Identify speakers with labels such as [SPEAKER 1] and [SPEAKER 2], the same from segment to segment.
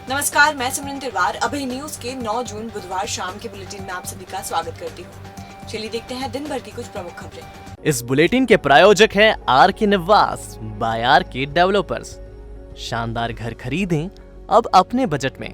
[SPEAKER 1] नमस्कार, मैं सिमरन तिवार अभय न्यूज के 9 जून बुधवार शाम के बुलेटिन में आप सभी का स्वागत करती हूँ। चलिए देखते हैं दिन भर की कुछ प्रमुख खबरें।
[SPEAKER 2] इस बुलेटिन के प्रायोजक हैं आर के निवास बाय आर के डेवलपर्स। शानदार घर खरीदें अब अपने बजट में।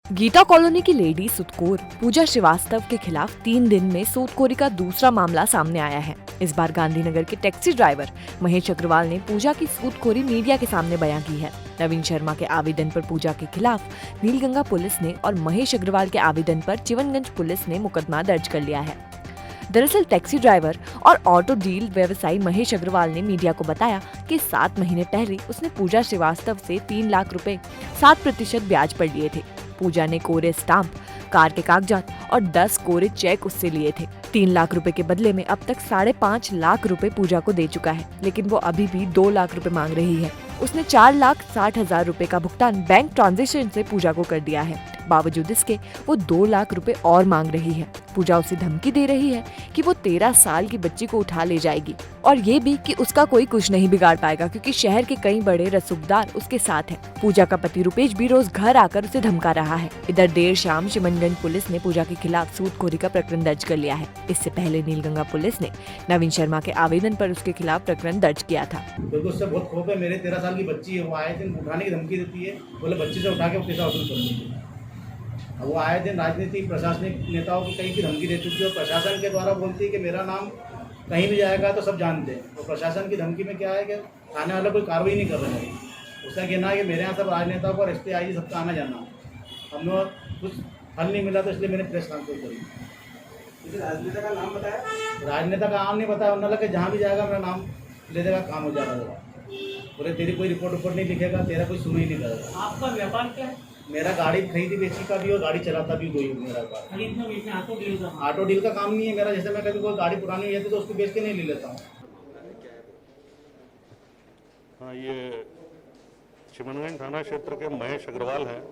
[SPEAKER 3] गीता कॉलोनी की लेडी सूदखोर पूजा श्रीवास्तव के खिलाफ 3 दिन में सूदखोरी का दूसरा मामला सामने आया है। इस बार गांधीनगर के टैक्सी ड्राइवर महेश अग्रवाल ने पूजा की सूदखोरी मीडिया के सामने बयां की है। नवीन शर्मा के आवेदन पर पूजा के खिलाफ नीलगंगा पुलिस ने और महेश अग्रवाल के आवेदन पर चिवनगंज पुलिस ने मुकदमा दर्ज कर लिया है। दरअसल टैक्सी ड्राइवर और ऑटो डील व्यवसायी महेश अग्रवाल ने मीडिया को बताया कि 7 महीने पहले उसने पूजा श्रीवास्तव से 3 लाख रुपए 7% ब्याज पर लिए थे। पूजा ने कोरे स्टाम्प, कार के कागजात और 10 कोरे चेक उससे लिए थे। 3 लाख रुपए के बदले में अब तक 5.5 लाख रुपए पूजा को दे चुका है, लेकिन वो अभी भी 2 लाख रुपए मांग रही है। उसने 4,60,000 रुपए का भुगतान बैंक ट्रांजैक्शन से पूजा को कर दिया है। बावजूद इसके वो 2 लाख रुपए और मांग रही है। पूजा उसे धमकी दे रही है कि वो 13 साल की बच्ची को उठा ले जाएगी और ये भी कि उसका कोई कुछ नहीं बिगाड़ पाएगा क्योंकि शहर के कई बड़े रसूखदार उसके साथ हैं। पूजा का पति रुपेश भी रोज घर आकर उसे धमका रहा है। इधर देर शाम चिमनगंज पुलिस ने पूजा के खिलाफ सूदखोरी का प्रकरण दर्ज कर लिया है। इससे पहले नीलगंगा पुलिस ने नवीन शर्मा के आवेदन पर उसके खिलाफ प्रकरण दर्ज किया था।
[SPEAKER 4] उससे बहुत खौफ है। मेरे 13 साल की बच्ची है, वो आए दिन उठाने की धमकी देती है, बोले बच्चे से उठा के पैसा वसूल कर लीजिए। अब वो आए दिन राजनीतिक प्रशासनिक नेताओं की कहीं की धमकी दे चुकी है और प्रशासन के द्वारा बोलती है कि मेरा नाम कहीं भी जाएगा तो सब जानते हैं। तो प्रशासन की धमकी में क्या है कि थाने वाले कोई कार्रवाई नहीं कर रहे हैं। उसका कहना है कि मेरे यहाँ सब राजनेताओं को एसपी आई सबका आना जाना। हम लोग कुछ हल नहीं मिला तो इसलिए मैंने प्रेस कॉन्फ्रेंस करी। राजनेता का नाम बताया? राजनेता का नाम नहीं बताया। उन्होंने लगा जहाँ भी जाएगा मेरा नाम ले देगा, काम हो जाएगा। बोले तेरी कोई रिपोर्ट नहीं लिखेगा, तेरा कोई सुनवाई नहीं करेगा।
[SPEAKER 5] आपका व्यापार क्या है?
[SPEAKER 4] मेरा गाड़ी खरीदी बेची का भी और गाड़ी चलाता भी कोई मेरा काम।
[SPEAKER 5] खरीदना बेचना ऑटो डील का?
[SPEAKER 4] ऑटो डील का काम नहीं है मेरा। जैसे मैं कभी कोई गाड़ी पुरानी हुई है तो उसको बेच के नहीं ले लेता हूँ।
[SPEAKER 6] हाँ, ये चिमनगंज थाना क्षेत्र के महेश अग्रवाल हैं।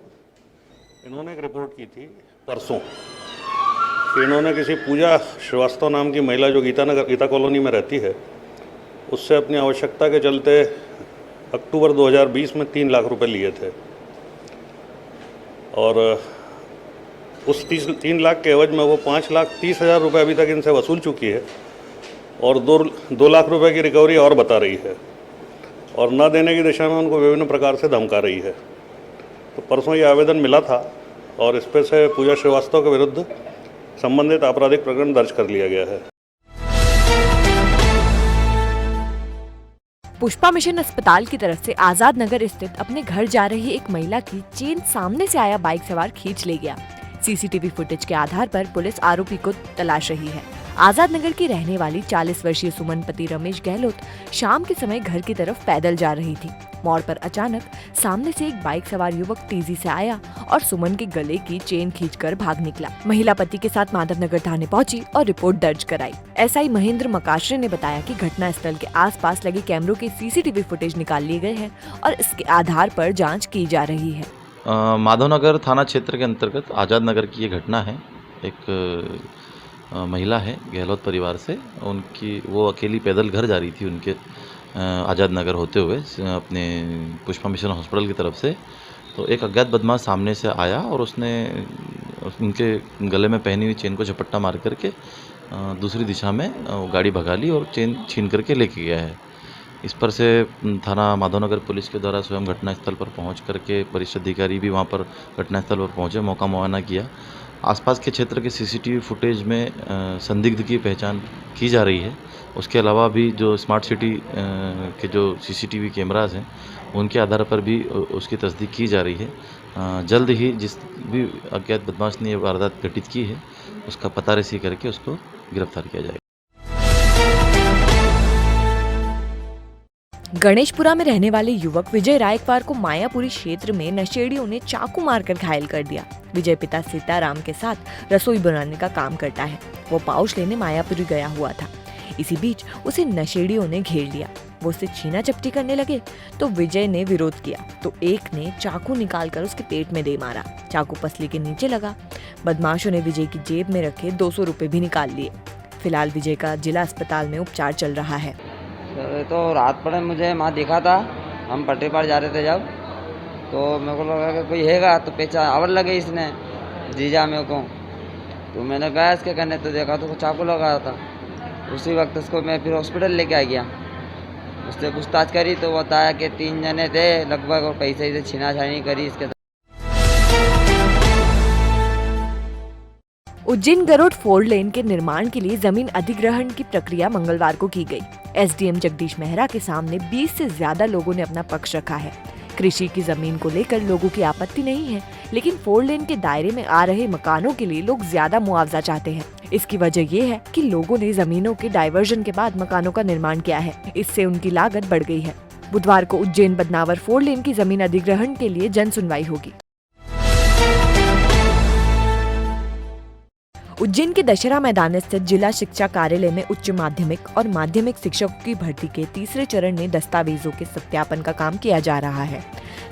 [SPEAKER 6] इन्होंने एक रिपोर्ट की थी परसों कि इन्होंने किसी पूजा श्रीवास्तव नाम की महिला जो गीता कॉलोनी में रहती है उससे अपनी आवश्यकता के चलते अक्टूबर 2020 में 3 लाख रुपए लिए थे और उस 3 लाख के एवज में वो 5,30,000 रुपये अभी तक इनसे वसूल चुकी है और 2 लाख रुपए की रिकवरी और बता रही है और न देने की दिशा में उनको विभिन्न प्रकार से धमका रही है। तो परसों ये आवेदन मिला था और इस पे से पूजा श्रीवास्तव के विरुद्ध संबंधित आपराधिक प्रकरण दर्ज कर लिया गया है।
[SPEAKER 3] पुष्पा मिशन अस्पताल की तरफ से आजाद नगर स्थित अपने घर जा रही एक महिला की चेन सामने से आया बाइक सवार खींच ले गया। सीसीटीवी फुटेज के आधार पर पुलिस आरोपी को तलाश रही है। आजाद नगर की रहने वाली 40 वर्षीय सुमन पति रमेश गहलोत शाम के समय घर की तरफ पैदल जा रही थी। मोड़ पर अचानक सामने से एक बाइक सवार युवक तेजी से आया और सुमन के गले की चेन खींचकर भाग निकला। महिला पति के साथ माधवनगर थाने पहुंची और रिपोर्ट दर्ज कराई। एसआई महेंद्र मकाशरे ने बताया कि घटनास्थल के आसपास लगे कैमरों के सीसीटीवी फुटेज निकाल लिए गए हैं और इसके आधार पर जांच की जा रही है।
[SPEAKER 7] माधवनगर थाना क्षेत्र के अंतर्गत आजाद नगर की ये घटना है। एक महिला है गहलोत परिवार से, वो अकेली पैदल घर जा रही थी उनके आज़ाद नगर होते हुए अपने पुष्पा मिशन हॉस्पिटल की तरफ से। तो एक अज्ञात बदमाश सामने से आया और उसने उनके गले में पहनी हुई चेन को झपट्टा मार करके दूसरी दिशा में गाड़ी भगा ली और चेन छीन करके लेके गया है। इस पर से थाना माधवनगर पुलिस के द्वारा स्वयं घटनास्थल पर पहुंच करके वरिष्ठ अधिकारी भी वहां पर घटनास्थल पर पहुंचे, मौका मुआयना किया। आसपास के क्षेत्र के सीसीटीवी फुटेज में संदिग्ध की पहचान की जा रही है। उसके अलावा भी जो स्मार्ट सिटी के जो सीसीटीवी कैमरास हैं उनके आधार पर भी उसकी तस्दीक की जा रही है। जल्द ही जिस भी अज्ञात बदमाश ने ये वारदात घटित की है उसका पता रेसी करके उसको गिरफ्तार किया जाएगा।
[SPEAKER 3] गणेशपुरा में रहने वाले युवक विजय रायकवार को मायापुरी क्षेत्र में नशेड़ियों ने चाकू मारकर घायल कर दिया। विजय पिता सीताराम के साथ रसोई बनाने का काम करता है। वो पाउच लेने मायापुरी गया हुआ था। इसी बीच उसे नशेड़ियों ने घेर लिया। वो उससे छीना झपटी करने लगे तो विजय ने विरोध किया तो एक ने चाकू निकालकर उसके पेट में दे मारा। चाकू पसली के नीचे लगा। बदमाशों ने विजय की जेब में रखे 200 रुपए भी निकाल लिए। फिलहाल विजय का जिला अस्पताल में उपचार चल रहा है।
[SPEAKER 8] तो रात पड़े मुझे वहाँ देखा था हम पटरी पार जा रहे थे जब, तो मेरे को लगा कि कोई हैगा, तो पीछे आवर लगे इसने जीजा मेरे को, तो मैंने गया इसके कहने, तो देखा तो चाकू लगा था। उसी वक्त उसको मैं फिर हॉस्पिटल लेके आ गया। उससे पूछताछ करी तो बताया कि 3 जने थे लगभग, और पैसे से छीना-छानी करी इसके।
[SPEAKER 3] उज्जैन गरुड़ 4 लेन के निर्माण के लिए जमीन अधिग्रहण की प्रक्रिया मंगलवार को की गई। एसडीएम जगदीश मेहरा के सामने 20 से ज्यादा लोगों ने अपना पक्ष रखा है। कृषि की जमीन को लेकर लोगों की आपत्ति नहीं है, लेकिन 4 लेन के दायरे में आ रहे मकानों के लिए लोग ज्यादा मुआवजा चाहते हैं। इसकी वजह ये है कि लोगों ने जमीनों के डाइवर्जन के बाद मकानों का निर्माण किया है, इससे उनकी लागत बढ़ गई है। बुधवार को उज्जैन बदनावर 4 लेन की जमीन अधिग्रहण के लिए जन सुनवाई होगी। उज्जैन के दशहरा मैदान स्थित जिला शिक्षा कार्यालय में उच्च माध्यमिक और माध्यमिक शिक्षकों की भर्ती के तीसरे चरण में दस्तावेजों के सत्यापन का काम किया जा रहा है।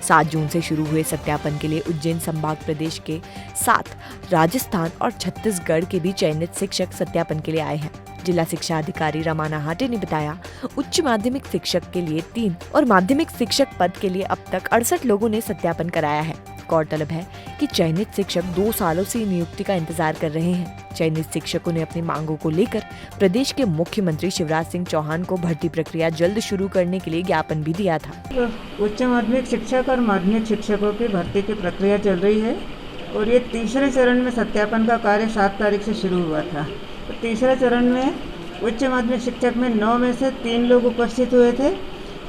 [SPEAKER 3] 7 जून से शुरू हुए सत्यापन के लिए उज्जैन संभाग प्रदेश के 7, राजस्थान और छत्तीसगढ़ के भी चयनित शिक्षक सत्यापन के लिए आए हैं। जिला शिक्षा अधिकारी रमाना हाटे ने बताया, उच्च माध्यमिक शिक्षक के लिए 3 और माध्यमिक शिक्षक पद के लिए अब तक 68 लोगों ने सत्यापन कराया है। गौरतलब है कि चयनित शिक्षक 2 सालों से नियुक्ति का इंतजार कर रहे हैं। चयनित शिक्षकों ने अपनी मांगों को लेकर प्रदेश के मुख्यमंत्री शिवराज सिंह चौहान को भर्ती प्रक्रिया जल्द शुरू करने के लिए ज्ञापन भी दिया था।
[SPEAKER 5] उच्च माध्यमिक शिक्षक और माध्यमिक शिक्षकों की भर्ती की प्रक्रिया चल रही है और ये तीसरे चरण में सत्यापन का कार्य 7 तारीख से शुरू हुआ था। तो तीसरे चरण में उच्च माध्यमिक शिक्षक में 9 में से 3 लोग उपस्थित हुए थे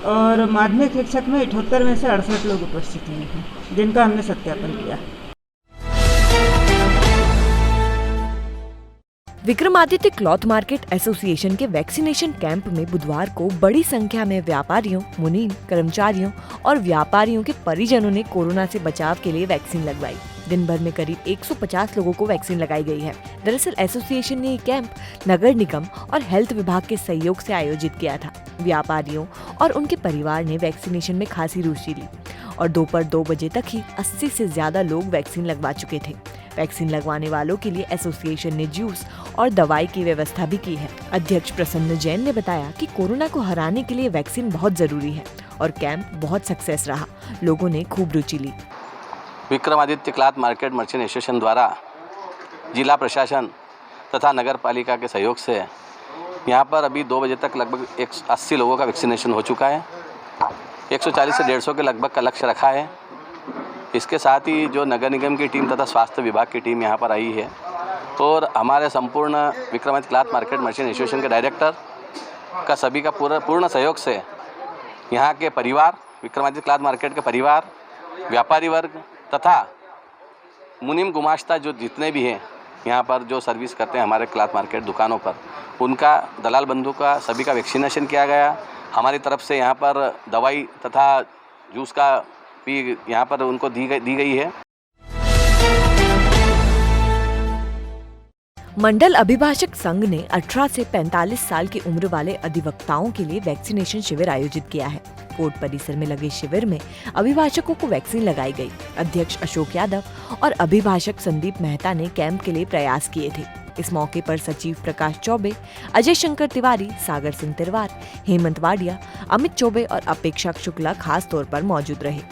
[SPEAKER 5] और माध्यमिक शिक्षक में 78 में से 68 लोग उपस्थित हुए थे, जिनका हमने सत्यापन किया।
[SPEAKER 3] विक्रमादित्य क्लॉथ मार्केट एसोसिएशन के वैक्सीनेशन कैंप में बुधवार को बड़ी संख्या में व्यापारियों, मुनीम, कर्मचारियों और व्यापारियों के परिजनों ने कोरोना से बचाव के लिए वैक्सीन लगवाई। दिन भर में करीब 150 लोगों को वैक्सीन लगाई गई है। दरअसल एसोसिएशन ने ये कैंप नगर निगम और हेल्थ विभाग के सहयोग से आयोजित किया था। व्यापारियों और उनके परिवार ने वैक्सीनेशन में खासी रुचि ली और दोपहर 2 बजे तक ही 80 से ज्यादा लोग वैक्सीन लगवा चुके थे। वैक्सीन लगवाने वालों के लिए एसोसिएशन ने जूस और दवाई की व्यवस्था भी की है। अध्यक्ष प्रसन्न जैन ने बताया कि कोरोना को हराने के लिए वैक्सीन बहुत जरूरी है और कैंप बहुत सक्सेस रहा। लोगों ने खूब रुचि ली।
[SPEAKER 9] Vikramaditya cloth market merchant association द्वारा जिला प्रशासन तथा नगर पालिका के सहयोग से यहाँ पर अभी 2 बजे तक लगभग 180 लोगों का वैक्सीनेशन हो चुका है। 140 से 150 के लगभग का लक्ष्य रखा है। इसके साथ ही जो नगर निगम की टीम तथा स्वास्थ्य विभाग की टीम यहाँ पर आई है और हमारे संपूर्ण Vikramaditya cloth market merchant association के डायरेक्टर का सभी का पूर्ण सहयोग से यहाँ के परिवार, विक्रमादित्य क्लॉथ मार्केट के परिवार, व्यापारी वर्ग तथा मुनीम गुमाश्ता जो जितने भी हैं यहाँ पर जो सर्विस करते हैं हमारे क्लॉथ मार्केट दुकानों पर, उनका दलाल बंधु का सभी का वैक्सीनेशन किया गया। हमारी तरफ से यहाँ पर दवाई तथा जूस का भी यहाँ पर उनको दी गई है।
[SPEAKER 3] मंडल अभिभाषक संघ ने 18 से 45 साल की उम्र वाले अधिवक्ताओं के लिए वैक्सीनेशन शिविर आयोजित किया है। कोर्ट परिसर में लगे शिविर में अभिभाषकों को वैक्सीन लगाई गई। अध्यक्ष अशोक यादव और अभिभाषक संदीप मेहता ने कैंप के लिए प्रयास किए थे। इस मौके पर सचिव प्रकाश चौबे, अजय शंकर तिवारी, सागर सिंह तिरवार, हेमंत वाडिया, अमित चौबे और अपेक्षा शुक्ला खास तौर पर मौजूद रहे।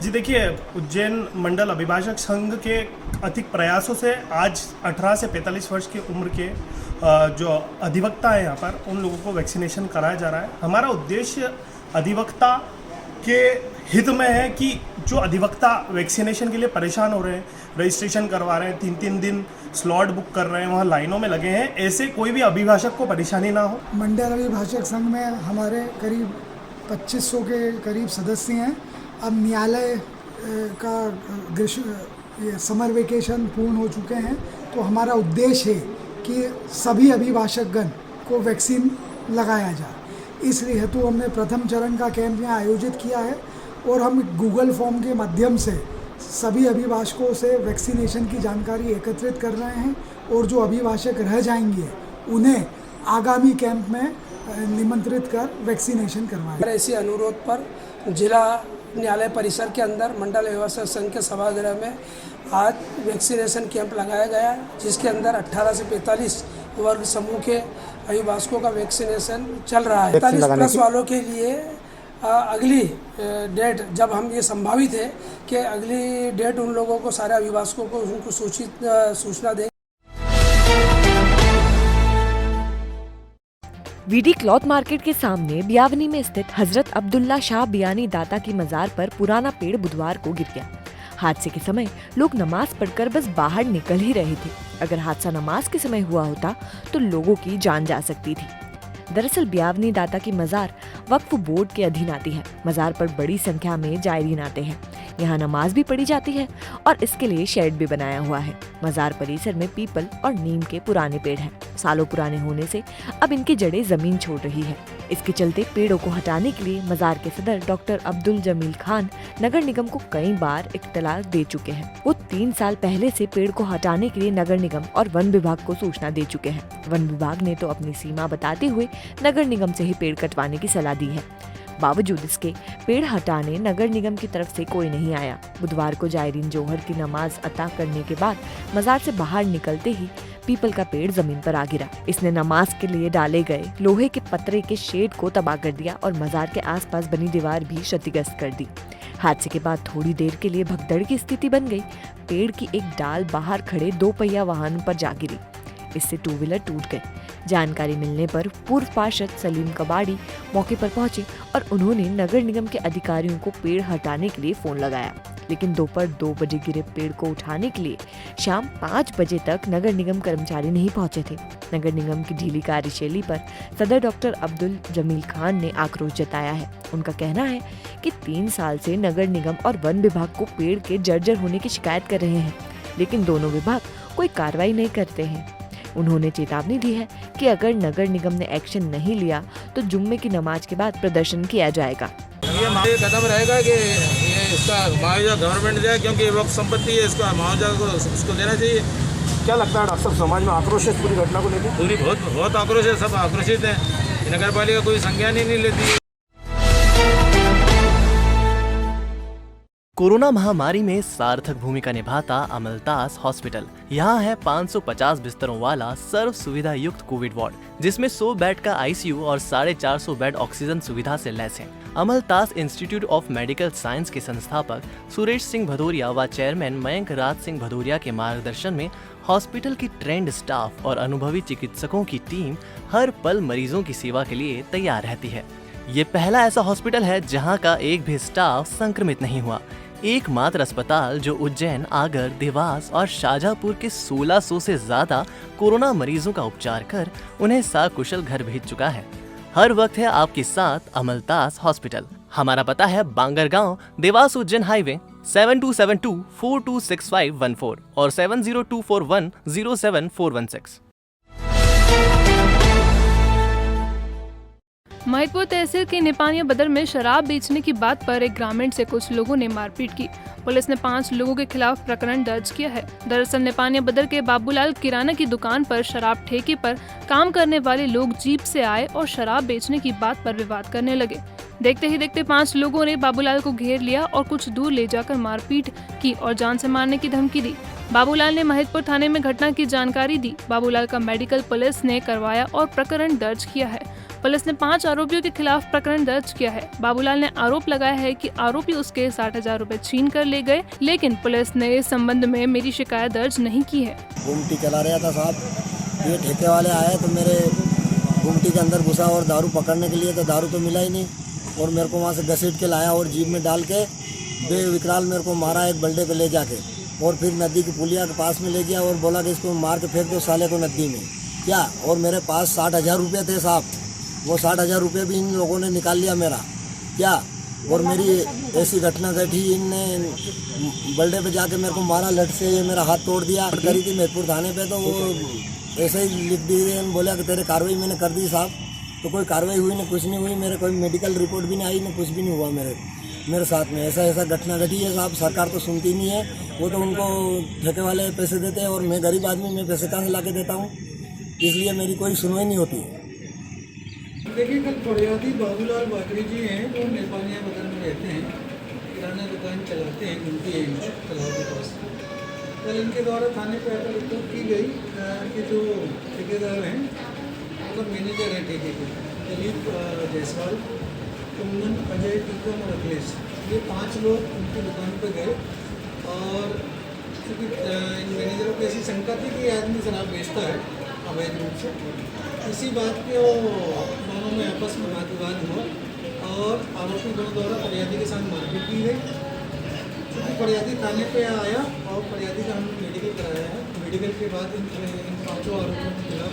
[SPEAKER 10] जी देखिए, उज्जैन मंडल अभिभाषक संघ के अधिक प्रयासों से आज 18 से 45 वर्ष की उम्र के जो अधिवक्ता हैं यहाँ पर, उन लोगों को वैक्सीनेशन कराया जा रहा है। हमारा उद्देश्य अधिवक्ता के हित में है कि जो अधिवक्ता वैक्सीनेशन के लिए परेशान हो रहे हैं, रजिस्ट्रेशन करवा रहे हैं, 3-3 दिन स्लॉट बुक कर रहे हैं, वहाँ लाइनों में लगे हैं, ऐसे कोई भी अभिभाषक को परेशानी ना हो।
[SPEAKER 11] मंडल अभिभाषक संघ में हमारे करीब 2500 के करीब सदस्य हैं। अब न्यायालय का समर वेकेशन पूर्ण हो चुके हैं, तो हमारा उद्देश्य है कि सभी अभिभाषकगण को वैक्सीन लगाया जाए। इसलिए हेतु हमने प्रथम चरण का कैंप यहाँ आयोजित किया है और हम गूगल फॉर्म के माध्यम से सभी अभिभाषकों से वैक्सीनेशन की जानकारी एकत्रित कर रहे हैं और जो अभिभाषक रह जाएंगे उन्हें आगामी कैंप में निमंत्रित कर वैक्सीनेशन करवाएं।
[SPEAKER 12] ऐसे अनुरोध पर जिला न्यायालय परिसर के अंदर मंडल अभिभाषक संघ के सभागृह में आज वैक्सीनेशन कैंप लगाया गया, जिसके अंदर 18 से 45 वर्ग समूह के अभिभाषकों का वैक्सीनेशन चल रहा है। 45 प्लस वालों के लिए अगली डेट जब हम ये संभावित है कि अगली डेट उन लोगों को, सारे अभिभावकों को उनको सूचना दें।
[SPEAKER 3] वीडी क्लॉथ मार्केट के सामने बियावनी में स्थित हजरत अब्दुल्ला शाह बियानी दाता की मजार पर पुराना पेड़ बुधवार को गिर गया। हादसे के समय लोग नमाज पढ़कर बस बाहर निकल ही रहे थे। अगर हादसा नमाज के समय हुआ होता तो लोगों की जान जा सकती थी। दरअसल बियावनी दाता की मजार वक्फ बोर्ड के अधीन आती है। मजार पर बड़ी संख्या में जायरीन आते हैं। यहाँ नमाज भी पढ़ी जाती है और इसके लिए शेड भी बनाया हुआ है। मजार परिसर में पीपल और नीम के पुराने पेड़ हैं। सालों पुराने होने से अब इनकी जड़ें जमीन छोड़ रही है। इसके चलते पेड़ों को हटाने के लिए मजार के सदर डॉक्टर अब्दुल जमील खान नगर निगम को कई बार इत्तला दे चुके हैं। वो 3 साल पहले से पेड़ को हटाने के लिए नगर निगम और वन विभाग को सूचना दे चुके हैं। वन विभाग ने तो अपनी सीमा बताते हुए नगर निगम से ही पेड़ कटवाने की सलाह दी है। बावजूद इसके पेड़ हटाने नगर निगम की तरफ से कोई नहीं आया। बुधवार को जायरीन जोहर की नमाज अता करने के बाद मजार से बाहर निकलते ही पीपल का पेड़ जमीन पर आ गिरा। इसने नमाज के लिए डाले गए लोहे के पतरे के शेड को तबाह कर दिया और मजार के आसपास बनी दीवार भी क्षतिग्रस्त कर दी। हादसे के बाद थोड़ी देर के लिए भगदड़ की स्थिति बन गई। पेड़ की एक डाल बाहर खड़े 2 पहिया वाहन पर जा गिरी। इससे 2 व्हीलर टूट गए। जानकारी मिलने पर पूर्व पार्षद सलीम कबाड़ी मौके पर पहुंचे और उन्होंने नगर निगम के अधिकारियों को पेड़ हटाने के लिए फोन लगाया, लेकिन दोपहर 2 बजे गिरे पेड़ को उठाने के लिए शाम 5 बजे तक नगर निगम कर्मचारी नहीं पहुंचे थे। नगर निगम की ढीली कार्यशैली पर सदर डॉक्टर अब्दुल जमील खान ने आक्रोश जताया है। उनका कहना है कि 3 साल से नगर निगम और वन विभाग को पेड़ के जर्जर होने की शिकायत कर रहे हैं, लेकिन दोनों विभाग कोई कार्रवाई नहीं करते हैं। उन्होंने चेतावनी दी है कि अगर नगर निगम ने एक्शन नहीं लिया तो जुम्मे की नमाज के बाद प्रदर्शन किया जाएगा।
[SPEAKER 13] ये कदम रहेगा कि ये इसका मुआवजा गवर्नमेंट दे, क्योंकि ये वक्त संपत्ति है, इसका मुआवजा को उसको देना चाहिए।
[SPEAKER 4] क्या लगता है डॉक्टर साहब, समाज में आक्रोश है पूरी घटना को लेकर?
[SPEAKER 13] पूरी बहुत आक्रोश है, सब आक्रोशित है। नगर पालिका कोई संज्ञान ही नहीं लेती है।
[SPEAKER 2] कोरोना महामारी में सार्थक भूमिका निभाता अमलतास हॉस्पिटल। यहाँ है 550 बिस्तरों वाला सर्व सुविधा युक्त कोविड वार्ड, जिसमें 100 बेड का आईसीयू और 450 बेड ऑक्सीजन सुविधा से लैस है। अमलतास इंस्टीट्यूट ऑफ मेडिकल साइंस के संस्थापक सुरेश सिंह भदौरिया व चेयरमैन मयंक राज सिंह भदौरिया के मार्गदर्शन में हॉस्पिटल की ट्रेंड स्टाफ और अनुभवी चिकित्सकों की टीम हर पल मरीजों की सेवा के लिए तैयार रहती है। ये पहला ऐसा हॉस्पिटल है जहाँ का एक भी स्टाफ संक्रमित नहीं हुआ। एकमात्र अस्पताल जो उज्जैन, आगर, देवास और शाहजहांपुर के 1600 से ज्यादा कोरोना मरीजों का उपचार कर उन्हें सकुशल घर भेज चुका है। हर वक्त है आपके साथ अमलतास हॉस्पिटल। हमारा पता है बांगरगांव, देवास उज्जैन हाईवे 7272426514 और 7024107416।
[SPEAKER 14] महिदपुर तहसील के निपानिया बदर में शराब बेचने की बात पर एक ग्रामीण से कुछ लोगों ने मारपीट की। पुलिस ने 5 लोगों के खिलाफ प्रकरण दर्ज किया है। दरअसल निपानिया बदर के बाबूलाल किराना की दुकान पर शराब ठेके पर काम करने वाले लोग जीप से आए और शराब बेचने की बात पर विवाद करने लगे। देखते ही देखते 5 लोगों ने बाबूलाल को घेर लिया और कुछ दूर ले जाकर मारपीट की और जान से मारने की धमकी दी। बाबूलाल ने महिदपुर थाने में घटना की जानकारी दी। बाबूलाल का मेडिकल पुलिस ने करवाया और प्रकरण दर्ज किया है। पुलिस ने 5 आरोपियों के खिलाफ प्रकरण दर्ज किया है। बाबूलाल ने आरोप लगाया है कि आरोपी उसके 60,000 रुपए छीन कर ले गए, लेकिन पुलिस ने इस संबंध में मेरी शिकायत दर्ज नहीं की है।
[SPEAKER 15] गुमटी चला रहा था साहब, ये ठेके वाले आए तो मेरे गुमटी के अंदर घुसा और दारू पकड़ने के लिए, तो दारू तो मिला ही नहीं और मेरे को वहाँ से घसीट के लाया और जीप में डाल के बेविकराल मेरे को मारा एक बल्डे पे ले जाके, और फिर नदी की पुलिया के पास में ले गया और बोला कि इसको मार के फेंक दो साले को नदी में। क्या? और मेरे पास 60,000 रुपये थे साहब, वो 60,000 रुपये भी इन लोगों ने निकाल लिया मेरा। क्या? और मेरी ऐसी घटना घटी, इनने बल्डे पे जाके मेरे को मारा लट से, ये मेरा हाथ तोड़ दिया। करी थी महिदपुर थाने पे, तो वो ऐसे ही लिख दिए, बोला कि तेरे कार्रवाई मैंने कर दी साहब, तो कोई कार्रवाई हुई नहीं, कुछ नहीं हुई। मेरे कोई मेडिकल रिपोर्ट भी नहीं आई, ना कुछ भी नहीं हुआ मेरे साथ में। ऐसा घटना घटी है साहब। सरकार तो सुनती नहीं है, वो तो उनको ठेके वाले पैसे देते हैं और मैं गरीब आदमी, मैं पैसे कहाँ से ला के देता हूँ, इसलिए मेरी कोई सुनवाई नहीं होती।
[SPEAKER 16] देखिए, कल फरियादी बाबूलाल वाकरी जी हैं, वो निपानिया बदर में रहते हैं, किराना दुकान चलाते हैं, उनकी तालाब के पास। कल इनके द्वारा थाने पर आकर रिपोर्ट की गई कि जो ठेकेदार हैं, मतलब मैनेजर हैं ठेके के, दिलीप जायसवाल, कुंदन, अजय, टीकम और अखिलेश, ये 5 लोग उनकी दुकान पर गए और क्योंकि इन मैनेजरों को ऐसी शंका थी कि ये आदमी शराब बेचता है अवैध रूप से। इसी बात पे वो दोनों में आपस में वाद विवाद हुआ और आरोपी दोनों द्वारा फरियादी के साथ मारपीट की गई। क्योंकि फरियादी थाने पे आया और फरियादी का हमने मेडिकल कराया है। मेडिकल के बाद इन 5 आरोपियों के खिलाफ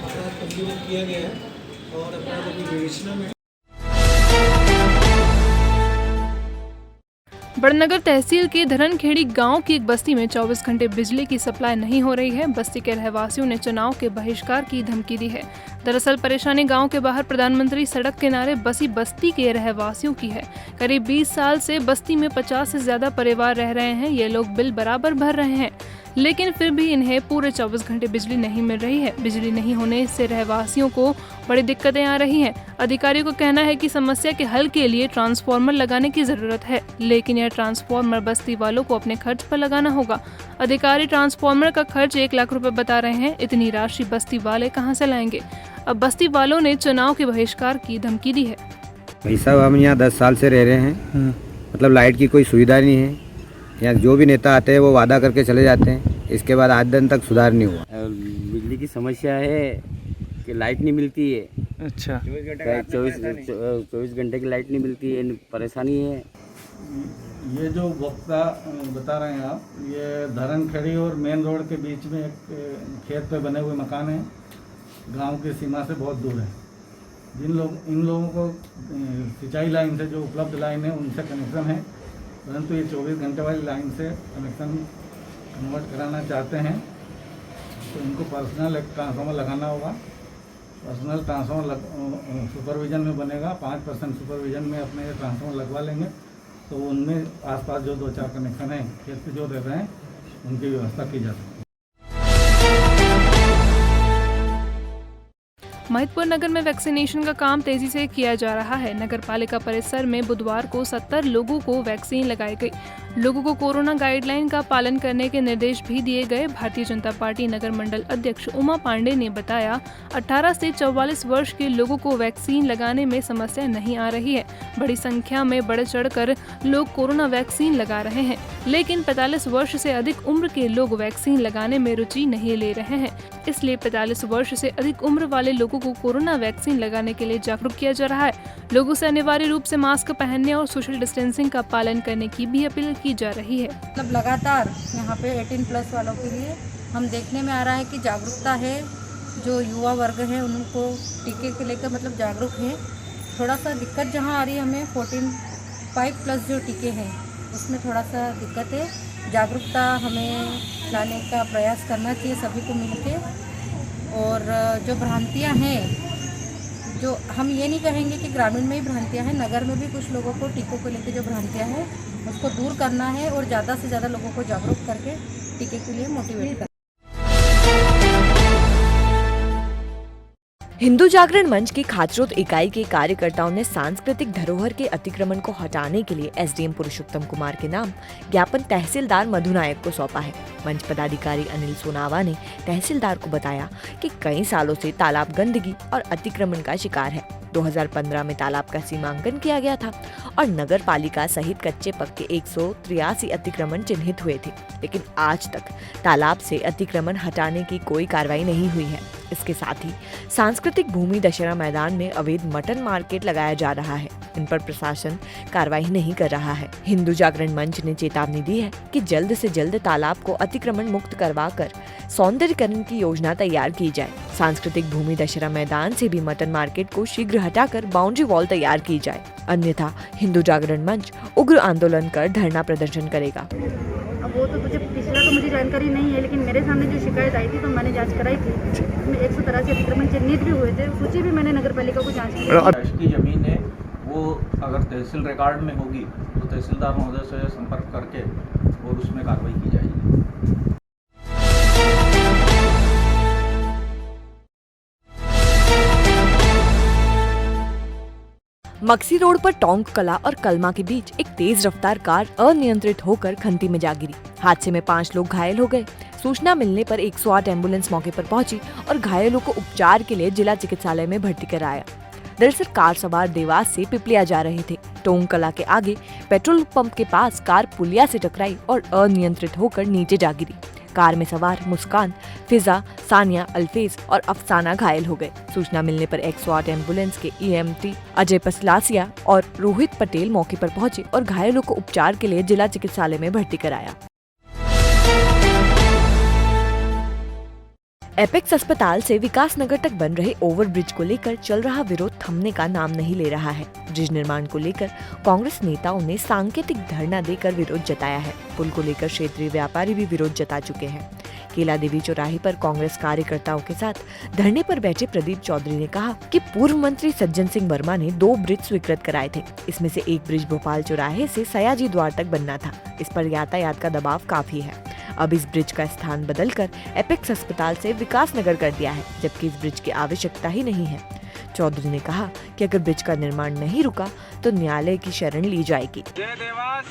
[SPEAKER 16] अपराध पंजीबद्ध किया गया है और अपराध अभी विवेचना में।
[SPEAKER 14] बड़नगर तहसील के धरनखेड़ी गांव की एक बस्ती में 24 घंटे बिजली की सप्लाई नहीं हो रही है। बस्ती के रहवासियों ने चुनाव के बहिष्कार की धमकी दी है। दरअसल परेशानी गांव के बाहर प्रधानमंत्री सड़क किनारे बसी बस्ती के रहवासियों की है। करीब 20 साल से बस्ती में 50 से ज्यादा परिवार रह रहे हैं। ये लोग बिल बराबर भर रहे हैं, लेकिन फिर भी इन्हें पूरे 24 घंटे बिजली नहीं मिल रही है। बिजली नहीं होने से रहवासियों को बड़ी दिक्कतें आ रही हैं। अधिकारियों का कहना है कि समस्या के हल के लिए ट्रांसफार्मर लगाने की जरूरत है, लेकिन यह ट्रांसफार्मर बस्ती वालों को अपने खर्च पर लगाना होगा। अधिकारी ट्रांसफार्मर का खर्च 1 लाख रुपए बता रहे हैं। इतनी राशि बस्ती वाले कहां से लाएंगे? अब बस्ती वालों ने चुनाव के बहिष्कार की धमकी दी है।
[SPEAKER 17] भाई साहब, हम यहाँ 10 साल से रह रहे हैं, मतलब लाइट की कोई सुविधा नहीं है। यहाँ जो भी नेता आते हैं वो वादा करके चले जाते हैं, इसके बाद आज दिन तक सुधार नहीं हुआ।
[SPEAKER 18] बिजली की समस्या है कि लाइट नहीं मिलती है।
[SPEAKER 19] अच्छा,
[SPEAKER 18] 24 घंटे की लाइट नहीं मिलती है, परेशानी है।
[SPEAKER 20] ये जो वक्ता बता रहे हैं आप, ये धरनखेड़ी और मेन रोड के बीच में एक खेत पे बने हुए मकान हैं, गांव की सीमा से बहुत दूर है। इन लोगों को सिंचाई लाइन से जो उपलब्ध लाइन है उनसे कनेक्शन है, परंतु ये 24 घंटे वाली लाइन से कनेक्शन कन्वर्ट कराना चाहते हैं तो इनको पर्सनल एक ट्रांसफार्मर लगाना होगा। पर्सनल ट्रांसफार्मर सुपरविजन में बनेगा। 5% सुपरविजन में अपने ट्रांसफार्मर लगवा लेंगे तो उनमें आसपास जो 2-4 कनेक्शन हैं खेत पे जो रह रहे हैं उनकी व्यवस्था की जा सकती है।
[SPEAKER 14] महिदपुर नगर में वैक्सीनेशन का काम तेजी से किया जा रहा है। नगर पालिका परिसर में बुधवार को 70 लोगों को वैक्सीन लगाई गई। लोगों को कोरोना गाइडलाइन का पालन करने के निर्देश भी दिए गए। भारतीय जनता पार्टी नगर मंडल अध्यक्ष उमा पांडे ने बताया, 18 से 44 वर्ष के लोगों को वैक्सीन लगाने में समस्या नहीं आ रही है। बड़ी संख्या में बढ़ चढ़कर लोग कोरोना वैक्सीन लगा रहे हैं, लेकिन 45 वर्ष से अधिक उम्र के लोग वैक्सीन लगाने में रुचि नहीं ले रहे हैं। इसलिए 45 वर्ष से अधिक उम्र वाले लोगों को कोरोना वैक्सीन लगाने के लिए जागरूक किया जा रहा है। लोगों से अनिवार्य रूप से मास्क पहनने और सोशल डिस्टेंसिंग का पालन करने की भी अपील की जा रही है।
[SPEAKER 21] मतलब लगातार यहाँ पे 18+ वालों के लिए हम देखने में आ रहा है कि जागरूकता है। जो युवा वर्ग है उनको टीके को लेकर मतलब जागरूक है। थोड़ा सा दिक्कत जहाँ आ रही है हमें 14-5+ जो टीके हैं उसमें थोड़ा सा दिक्कत है। जागरूकता हमें लाने का प्रयास करना चाहिए सभी को मिलके। और जो भ्रांतियाँ हैं, जो हम ये नहीं कहेंगे कि ग्रामीण में ही भ्रांतियाँ हैं, नगर में भी कुछ लोगों को टीकों को लेकर जो भ्रांतियाँ हैं उसको दूर करना है और ज़्यादा से ज़्यादा लोगों को जागरूक करके टीके के लिए मोटिवेट करना।
[SPEAKER 3] हिंदू जागरण मंच की खाचरोद इकाई के कार्यकर्ताओं ने सांस्कृतिक धरोहर के अतिक्रमण को हटाने के लिए एसडीएम पुरुषोत्तम कुमार के नाम ज्ञापन तहसीलदार मधु नायक को सौंपा है। मंच पदाधिकारी अनिल सोनावा ने तहसीलदार को बताया कि कई सालों से तालाब गंदगी और अतिक्रमण का शिकार है। 2015 में तालाब का सीमांकन किया गया था और नगर पालिका सहित कच्चे पक्के 183 अतिक्रमण चिन्हित हुए थे, लेकिन आज तक तालाब से अतिक्रमण हटाने की कोई कार्रवाई नहीं हुई है। इसके साथ ही सांस्कृतिक भूमि दशहरा मैदान में अवैध मटन मार्केट लगाया जा रहा है। इन पर प्रशासन कार्रवाई नहीं कर रहा है। हिंदू जागरण मंच ने चेतावनी दी है कि जल्द से जल्द तालाब को अतिक्रमण मुक्त करवाकर सौंदर्यीकरण की योजना तैयार की जाए। सांस्कृतिक भूमि दशहरा मैदान से भी मटन मार्केट को शीघ्र हटाकर बाउंड्री वॉल तैयार की जाए, अन्यथा हिंदू जागरण मंच उग्र आंदोलन कर धरना प्रदर्शन करेगा।
[SPEAKER 22] अब वो तो पिछला तो मुझे जानकारी नहीं है, लेकिन मेरे सामने जो शिकायत आई थी तो मैंने जांच कराई थी। उसमें 183 अतिक्रमण चिन्हित भी हुए थे, सूची भी मैंने नगर पालिका को जांच की।
[SPEAKER 20] की जमीन है वो अगर तहसील रिकॉर्ड में होगी तो तहसीलदार महोदय से संपर्क करके और उसमें कार्रवाई की जाएगी।
[SPEAKER 3] मक्सी रोड पर टोंक कला और कलमा के बीच एक तेज रफ्तार कार अनियंत्रित होकर खंती में जा गिरी। हादसे में 5 लोग घायल हो गए। सूचना मिलने पर 108 एम्बुलेंस मौके पर पहुंची और घायलों को उपचार के लिए जिला चिकित्सालय में भर्ती कराया। दरअसल कार सवार देवास से पिपलिया जा रहे थे। टोंग कला के आगे पेट्रोल पंप के पास कार पुलिया से टकराई और अनियंत्रित होकर नीचे जा गिरी। कार में सवार मुस्कान, फिजा, सानिया, अल्फेज और अफसाना घायल हो गए। सूचना मिलने पर 108 एम्बुलेंस के EMT अजय पसलासिया और रोहित पटेल मौके पर पहुंचे और घायलों को उपचार के लिए जिला चिकित्सालय में भर्ती कराया। एपेक्स अस्पताल से विकास नगर तक बन रहे ओवरब्रिज को लेकर चल रहा विरोध थमने का नाम नहीं ले रहा है। ब्रिज निर्माण को लेकर कांग्रेस नेताओं ने सांकेतिक धरना देकर विरोध जताया है। पुल को लेकर क्षेत्रीय व्यापारी भी विरोध जता चुके हैं। केला देवी चौराहे पर कांग्रेस कार्यकर्ताओं के साथ धरने पर बैठे प्रदीप चौधरी ने कहा कि पूर्व मंत्री सज्जन सिंह वर्मा ने 2 ब्रिज स्वीकृत कराए थे। इसमें से एक ब्रिज भोपाल चौराहे से सयाजी द्वार तक बनना था। इस पर यातायात का दबाव काफी है। अब इस ब्रिज का स्थान बदलकर एपेक्स अस्पताल से विकास नगर कर दिया है, जबकि इस ब्रिज की आवश्यकता ही नहीं है। चौधरी ने कहा कि अगर ब्रिज का निर्माण नहीं रुका तो न्यायालय की शरण ली जाएगी।
[SPEAKER 13] जय देवास,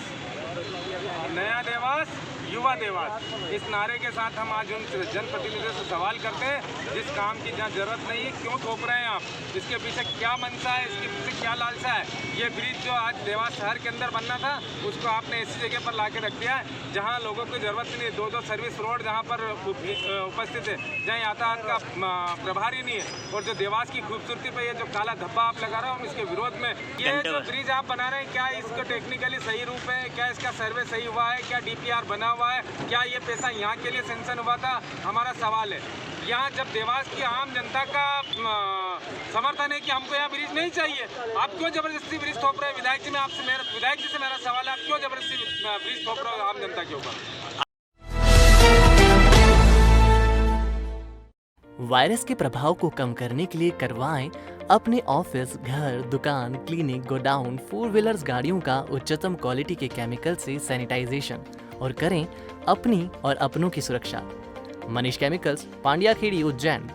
[SPEAKER 13] नया देवास, युवा देवास, इस नारे के साथ हम आज उन जनप्रतिनिधियों से सवाल करते हैं जिस काम की जहाँ जरूरत नहीं है क्यों थोप रहे हैं आप, इसके पीछे क्या मनसा है, इसके पीछे क्या लालसा है। ये ब्रिज जो आज देवास शहर के अंदर बनना था उसको आपने ऐसी जगह पर ला के रख दिया है जहाँ लोगों को जरूरत नहीं है। 2 सर्विस रोड जहाँ पर उपस्थित है, जहाँ यातायात का प्रभारी नहीं है, और जो देवास की खूबसूरती पे ये जो काला धब्बा आप लगा रहे हो हम इसके विरोध में। ये जो ब्रिज आप बना रहे हैं क्या इसको टेक्निकली सही रूप है, क्या इसका सर्वे सही हुआ है, क्या DPR बना हुआ है, क्या ये पैसा यहाँ के लिए सेंक्शन हुआ था, हमारा सवाल है। यहाँ जब देवास की आम जनता का समर्थन है कि हमको यहाँ ब्रिज नहीं चाहिए, आप क्यों जबरदस्ती ब्रिज थोप रहे हैं? विधायक जी से मेरा सवाल है, आप क्यों जबरदस्ती ब्रिज थोप रहे हो आम जनता के ऊपर?
[SPEAKER 2] वायरस के प्रभाव को कम करने के लिए करवाएं अपने ऑफिस, घर, दुकान, क्लिनिक, गोडाउन, 4 व्हीलर्स गाड़ियों का उच्चतम क्वालिटी के केमिकल से सैनिटाइजेशन और करें अपनी और अपनों की सुरक्षा। मनीष केमिकल्स, पांड्या खेड़ी, उज्जैन।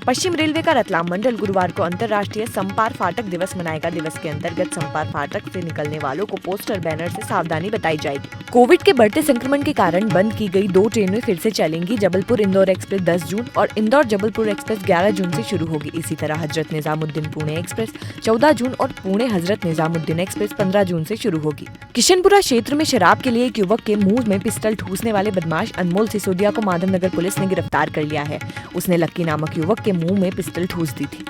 [SPEAKER 3] पश्चिम रेलवे का रतलाम मंडल गुरुवार को अंतर्राष्ट्रीय संपार फाटक दिवस मनाएगा। दिवस के अंतर्गत संपार फाटक से निकलने वालों को पोस्टर बैनर से सावधानी बताई जाएगी। कोविड के बढ़ते संक्रमण के कारण बंद की गई 2 ट्रेनें फिर से चलेंगी। जबलपुर इंदौर एक्सप्रेस 10 जून और इंदौर जबलपुर एक्सप्रेस 11 जून से शुरू होगी। इसी तरह हजरत निजामुद्दीन पुणे एक्सप्रेस 14 जून और पुणे हजरत निजामुद्दीन एक्सप्रेस 15 जून से शुरू होगी। किशनपुरा क्षेत्र में शराब के लिए एक युवक के मुंह में पिस्टल ठूसने वाले बदमाश अनमोल सिसोदिया को माधवनगर पुलिस ने गिरफ्तार कर लिया है। उसने लक्की नामक युवक के मुंह में पिस्टल ठूस दी थी।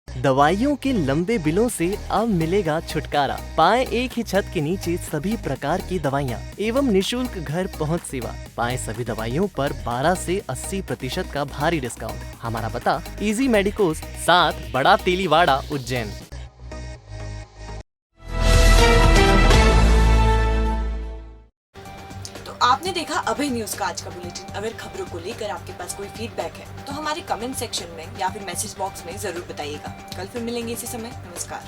[SPEAKER 2] दवाइयों के लंबे बिलों से अब मिलेगा छुटकारा। पाएं एक ही छत के नीचे सभी प्रकार की दवाइयां एवं निशुल्क घर पहुंच सेवा। पाएं सभी दवाइयों पर 12 से 80% का भारी डिस्काउंट। हमारा पता इजी मेडिकोस 7 बड़ा तेलीवाड़ा, उज्जैन।
[SPEAKER 3] आपने देखा अभय न्यूज का आज का बुलेटिन। अगर खबरों को लेकर आपके पास कोई फीडबैक है तो हमारे कमेंट सेक्शन में या फिर मैसेज बॉक्स में जरूर बताइएगा। कल फिर मिलेंगे इसी समय। नमस्कार।